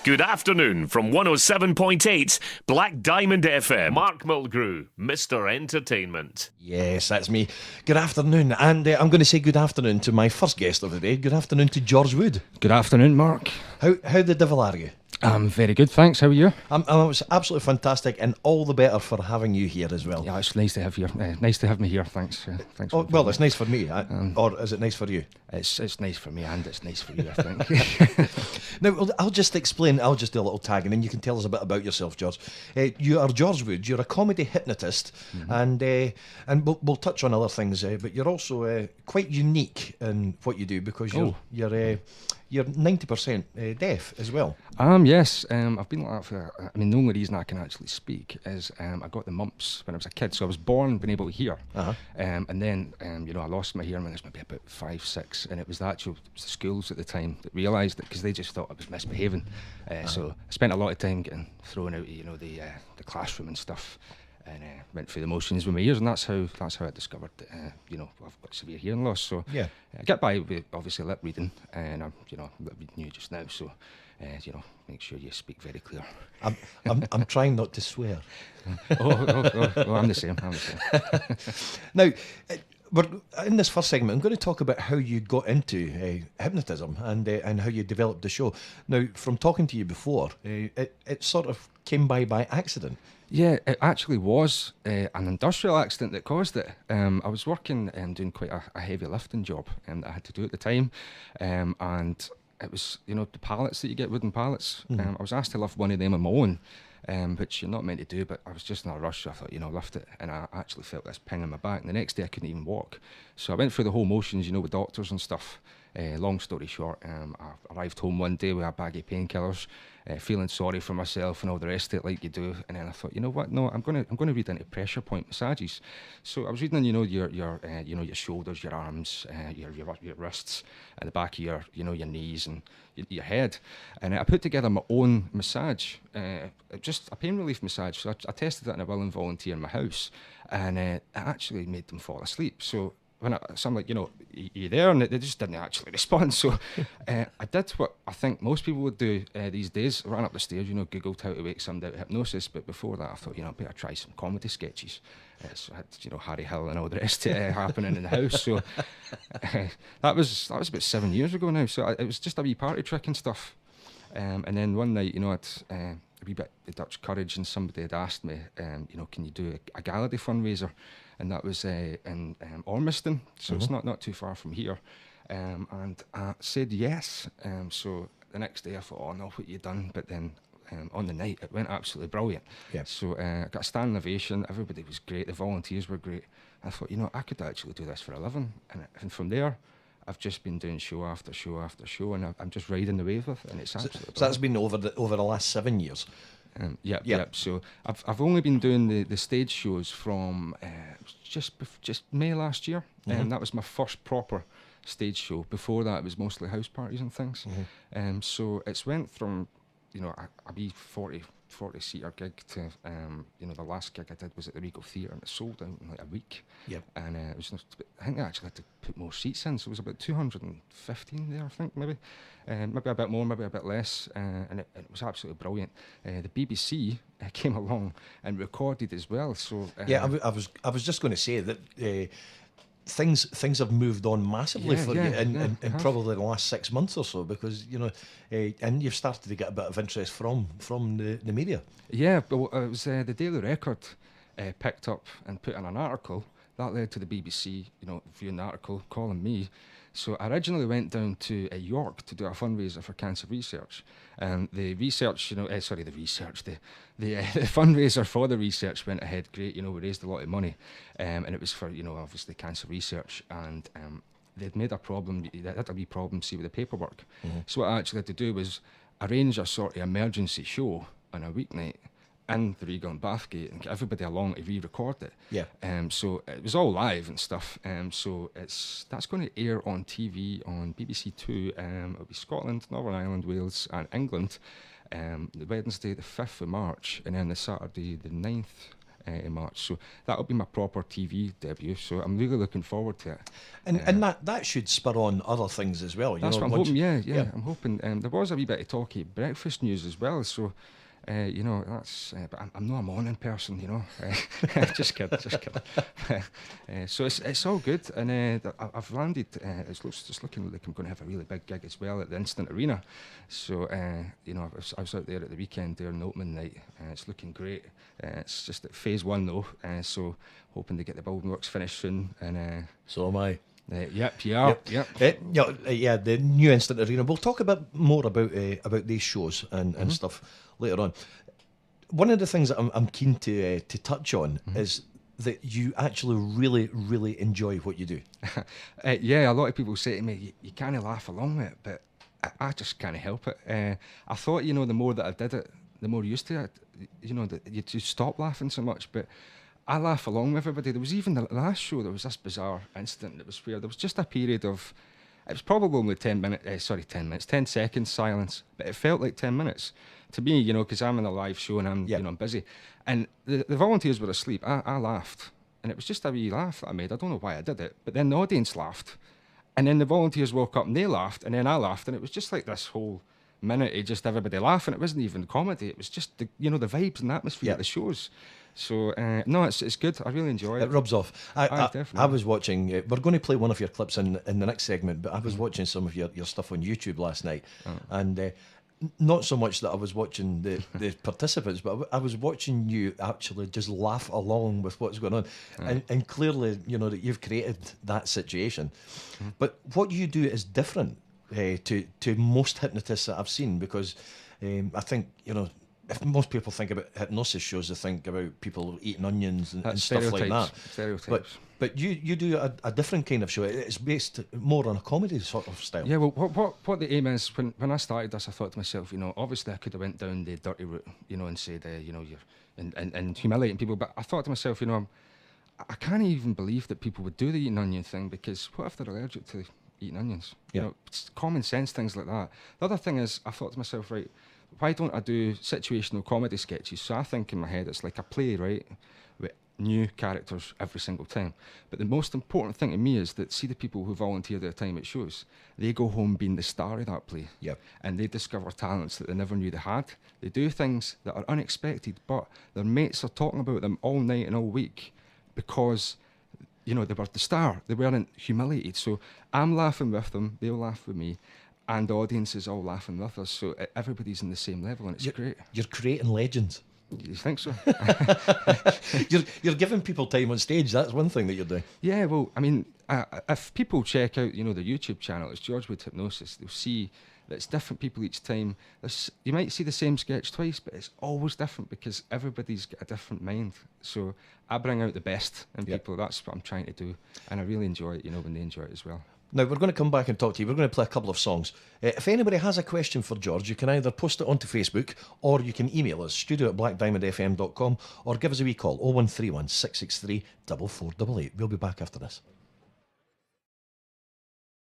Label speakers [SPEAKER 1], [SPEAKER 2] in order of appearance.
[SPEAKER 1] Good afternoon from 107.8 Black Diamond FM. Mark Mulgrew, Mr. Entertainment.
[SPEAKER 2] Yes, that's me. Good afternoon, and I'm going to say good afternoon to my first guest of the day. Good afternoon to George Wood.
[SPEAKER 3] Good afternoon, Mark.
[SPEAKER 2] How the devil are you?
[SPEAKER 3] I'm very good, thanks. How are you?
[SPEAKER 2] I was absolutely fantastic, and all the better for having you here as well.
[SPEAKER 3] Yeah, it's nice to have you. Nice to have me here. Thanks. Thanks.
[SPEAKER 2] Oh, well, it's nice for me, or is it nice for you?
[SPEAKER 3] It's nice for me, and it's nice for you, I think.
[SPEAKER 2] Now, I'll just explain. I'll just do a little tag, and then you can tell us a bit about yourself, George. You are George Wood. You're a comedy hypnotist, and we'll touch on other things. But you're also quite unique in what you do because you're 90% deaf as well.
[SPEAKER 3] Yes. I've been like that for. I mean, the only reason I can actually speak is I got the mumps when I was a kid, so I was born being able to hear, and then I lost my hearing when I was maybe about 5, 6, and it was the schools at the time that realised it because they just thought I was misbehaving. So I spent a lot of time getting thrown out of the classroom and stuff, and went through the motions with my ears, and that's how I discovered that I've got severe hearing loss. So I get by with obviously lip reading, and I'm lip reading you just now. So make sure you speak very clear.
[SPEAKER 2] I'm trying not to swear.
[SPEAKER 3] I'm the same.
[SPEAKER 2] Now, we're in this first segment. I'm going to talk about how you got into hypnotism and how you developed the show. Now, from talking to you before, it sort of came by accident.
[SPEAKER 3] Yeah, it actually was an industrial accident that caused it. I was working doing quite a heavy lifting job that I had to do at the time, and it was the pallets that you get, wooden pallets. I was asked to lift one of them on my own, which you're not meant to do, but I was just in a rush. So I thought, lift it, and I actually felt this ping in my back, and the next day I couldn't even walk. So I went through the whole motions, with doctors and stuff. Long story short, I arrived home one day with a bag of painkillers, feeling sorry for myself and all the rest of it, like you do. And then I thought, you know what? No, I'm going to read into pressure point massages. So I was reading, your shoulders, your arms, your wrists, and the back of your knees and your head. And I put together my own massage, just a pain relief massage. So I tested that in a willing volunteer in my house, and it actually made them fall asleep. So I'm like, you there? And they just didn't actually respond. So I did what I think most people would do these days. Ran up the stairs, Googled how to wake somebody out of hypnosis. But before that, I thought, I better try some comedy sketches. So I had, Harry Hill and all the rest happening in the house. So that was about 7 years ago now. So it was just a wee party trick and stuff. And then one night, I'd a wee bit of Dutch courage, and somebody had asked me, can you do a gala day fundraiser? And that was in Ormiston, so it's not too far from here. And I said yes. So the next day I thought, oh no, what you done? But then on the night it went absolutely brilliant. Yeah. So I got a standing ovation. Everybody was great. The volunteers were great. I thought, I could actually do this for a living. And from there, I've just been doing show after show after show, and I'm just riding the wave with it, and it's absolutely.
[SPEAKER 2] So that's been over the last 7 years.
[SPEAKER 3] Yeah. So I've only been doing the stage shows from just May last year, and that was my first proper stage show. Before that, it was mostly house parties and things. So it's went from a wee 40-seater gig to the last gig I did was at the Regal Theatre, and it sold out in like a week. Yep. And it was I think they actually had to put more seats in, so it was about 215 there, I think, maybe a bit more, maybe a bit less, and it was absolutely brilliant. The BBC came along and recorded as well. So
[SPEAKER 2] I was just going to say that. Things have moved on massively for you in probably the last 6 months or so, because and you've started to get a bit of interest from the media.
[SPEAKER 3] Yeah, but it was the Daily Record picked up and put in an article that led to the BBC, viewing the article, calling me. So I originally went down to York to do a fundraiser for cancer research, and the research, the fundraiser for the research went ahead great. We raised a lot of money, and it was for obviously cancer research, and they'd made a problem. They had a wee problem, see, with the paperwork. So what I actually had to do was arrange a sort of emergency show on a weeknight in the Regal and Bathgate and get everybody along to re-record it. Yeah. So it was all live and stuff. So that's going to air on TV on BBC Two. It'll be Scotland, Northern Ireland, Wales, and England. The Wednesday, the 5th of March, and then the Saturday, the 9th in March. So that'll be my proper TV debut. So I'm really looking forward to it.
[SPEAKER 2] And that should spur on other things as well.
[SPEAKER 3] That's what I'm hoping. Yeah. I'm hoping. There was a wee bit of talky breakfast news as well. So. That's. But I'm not a morning person, Just kidding. So it's all good, and I've landed. It's looking like I'm going to have a really big gig as well at the Instant Arena. So I was out there at the weekend there in the opening night. It's looking great. It's just at phase 1 though. So hoping to get the building works finished soon. And
[SPEAKER 2] so am I.
[SPEAKER 3] Yep.
[SPEAKER 2] The new Instant Arena. We'll talk a bit more about these shows and stuff later on. One of the things that I'm keen to touch on is that you actually really, really enjoy what you do.
[SPEAKER 3] A lot of people say to me, you can't laugh along with it, but I just can't help it. I thought, the more that I did it, the more used to it, you just stop laughing so much, but I laugh along with everybody. There was even the last show, there was this bizarre incident that was where there was just a period of, it was probably only 10 seconds silence, but it felt like 10 minutes to me, because I'm in a live show and I'm busy. And the volunteers were asleep. I laughed, and it was just a wee laugh that I made. I don't know why I did it, but then the audience laughed. And then the volunteers woke up and they laughed, and then I laughed, and it was just like this whole minute of just everybody laughing. It wasn't even comedy. It was just the vibes and the atmosphere of the shows. So it's good. I really enjoy it.
[SPEAKER 2] It rubs off.
[SPEAKER 3] Definitely.
[SPEAKER 2] I was watching. We're going to play one of your clips in the next segment, but I was watching some of your stuff on YouTube last night, and not so much that I was watching the participants, but I was watching you actually just laugh along with what's going on, and clearly that you've created that situation. But what you do is different to most hypnotists that I've seen, because I think if most people think about hypnosis shows, they think about people eating onions and stuff like that.
[SPEAKER 3] Stereotypes.
[SPEAKER 2] But you do a different kind of show. It's based more on a comedy sort of style.
[SPEAKER 3] Yeah, well, what the aim is, when I started this, I thought to myself, obviously I could have went down the dirty route, and said, you're and humiliating people. But I thought to myself, I can't even believe that people would do the eating onion thing, because what if they're allergic to eating onions? It's common sense, things like that. The other thing is, I thought to myself, right, why don't I do situational comedy sketches? So I think in my head it's like a play, right, with new characters every single time. But the most important thing to me is that, see the people who volunteer their time at shows, they go home being the star of that play.
[SPEAKER 2] Yep.
[SPEAKER 3] And they discover talents that they never knew they had. They do things that are unexpected, but their mates are talking about them all night and all week because they were the star. They weren't humiliated. So I'm laughing with them, they'll laugh with me, and the audience is all laughing with us, so everybody's in the same level, and it's great.
[SPEAKER 2] You're creating legends.
[SPEAKER 3] You think so?
[SPEAKER 2] You're giving people time on stage. That's one thing that you're doing.
[SPEAKER 3] Yeah, well, I mean, if people check out, the YouTube channel, it's George Wood Hypnosis, they'll see that it's different people each time. You might see the same sketch twice, but it's always different because everybody's got a different mind. So I bring out the best in people. That's what I'm trying to do, and I really enjoy it, when they enjoy it as well.
[SPEAKER 2] Now, we're going to come back and talk to you. We're going to play a couple of songs. If anybody has a question for George, you can either post it onto Facebook or you can email us, studio@blackdiamondfm.com, or give us a wee call, 0131 663 4488. We'll be back after this.